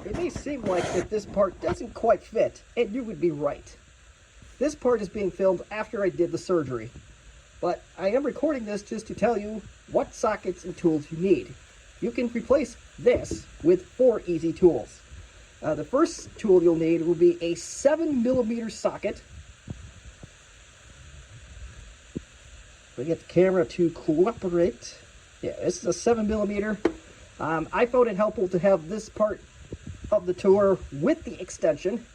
it may seem like that this part doesn't quite fit, and you would be right. This part is being filmed after I did the surgery, but I am recording this just to tell you what sockets and tools you need. You can replace this with 4 easy tools. The first tool you'll need will be a 7mm socket. We get the camera to cooperate. Yeah, this is a 7mm. I found it helpful to have this part of the tour with the extension.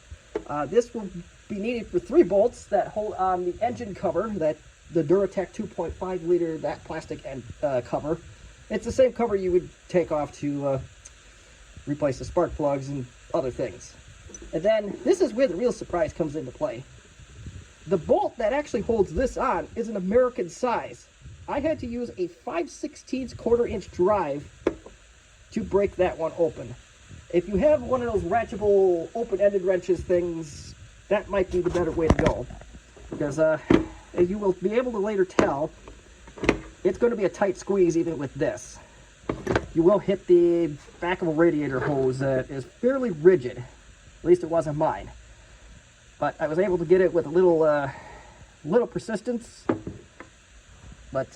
This will be needed for 3 bolts that hold on the engine cover, the Duratec 2.5 liter, that plastic cover. It's the same cover you would take off to replace the spark plugs and other things. And then this is where the real surprise comes into play. The bolt that actually holds this on is an American size. I had to use a 5/16 1/4-inch drive to break that one open. If you have one of those ratchetable open-ended wrenches things, that might be the better way to go. Because as you will be able to later tell, it's going to be a tight squeeze even with this. You will hit the back of a radiator hose that is fairly rigid. At least it wasn't mine. But I was able to get it with a little persistence. But,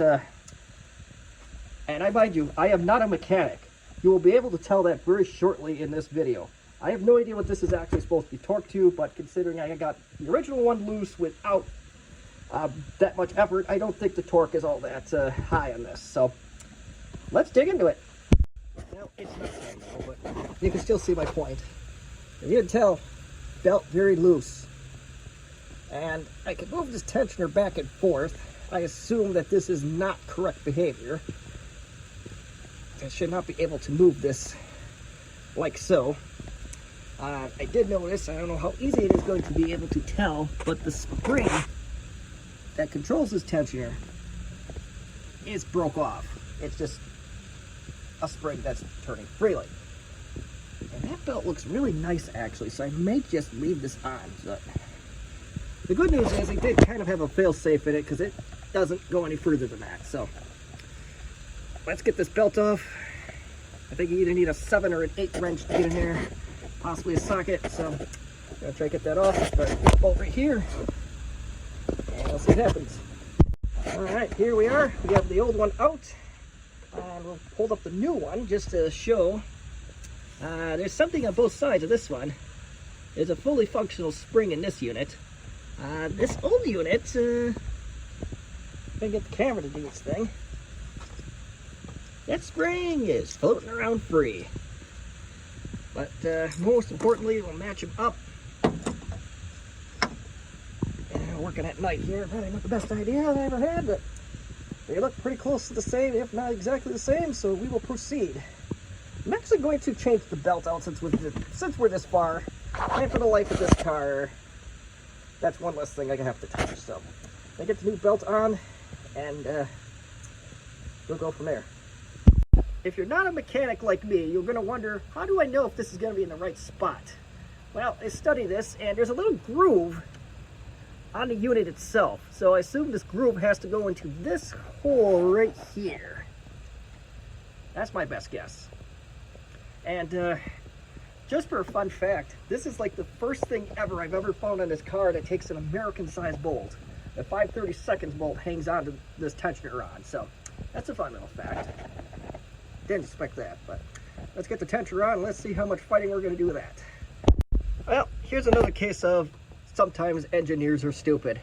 and mind you, I am not a mechanic. You will be able to tell that very shortly in this video. I have no idea what this is actually supposed to be torqued to, but considering I got the original one loose without that much effort, I don't think the torque is all that high on this. So, let's dig into it. Now, it's not so now, but you can still see my point. As you can tell, belt very loose. And I can move this tensioner back and forth. I assume that this is not correct behavior. I should not be able to move this like so. I did notice, I don't know how easy it is going to be able to tell, but the spring that controls this tensioner is broke off. It's just a spring that's turning freely. And that belt looks really nice actually, so I may just leave this on. But the good news is I did kind of have a fail-safe in it because it doesn't go any further than that. So let's get this belt off. I think you either need a 7 or an 8 wrench to get in there, possibly a socket. So I'm gonna try to get that off. Start this bolt right here, and we'll see what happens. All right, here we are. We have the old one out, and we'll hold up the new one just to show. There's something on both sides of this one. There's a fully functional spring in this unit. This old unit, if I can get the camera to do its thing, that spring is floating around free. But most importantly, we'll match them up. And working at night here, probably not the best idea I've ever had, but they look pretty close to the same, if not exactly the same, so we will proceed. I'm actually going to change the belt out since we're this far, and for the life of this car, that's one less thing I can have to touch. So I get the new belt on, and we'll go from there. If you're not a mechanic like me, you're going to wonder, how do I know if this is going to be in the right spot? Well, I studied this, and there's a little groove on the unit itself. So I assume this groove has to go into this hole right here. That's my best guess. And just for a fun fact, this is like the first thing ever I've ever found on this car that takes an American-sized bolt. The 5/32 bolt hangs onto this tensioner rod, so that's a fun little fact. Didn't expect that, but let's get the tensioner on and let's see how much fighting we're going to do with that. Well, here's another case of sometimes engineers are stupid.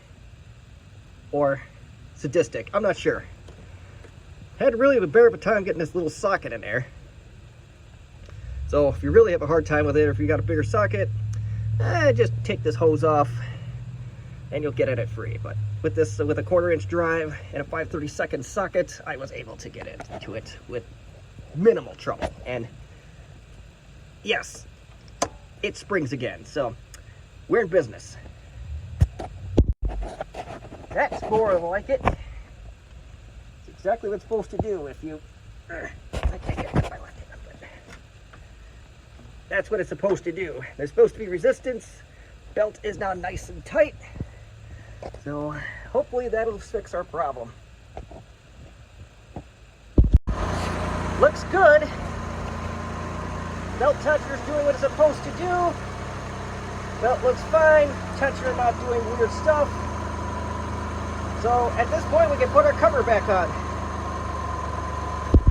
Or sadistic, I'm not sure. Had really a bear of a time getting this little socket in there. So if you really have a hard time with it, or if you got a bigger socket, just take this hose off and you'll get at it free. But with this, with a 1/4-inch drive and a 5/32 socket, I was able to get into it with minimal trouble. And yes, it springs again. So we're in business. That's more like it. It's exactly what it's supposed to do if you... I can't get my left hand, but that's what it's supposed to do. There's supposed to be resistance. Belt is now nice and tight. So hopefully that'll fix our problem. Looks good. Belt tensioner's doing what it's supposed to do. Belt looks fine. Tensioner not doing weird stuff. So at this point we can put our cover back on.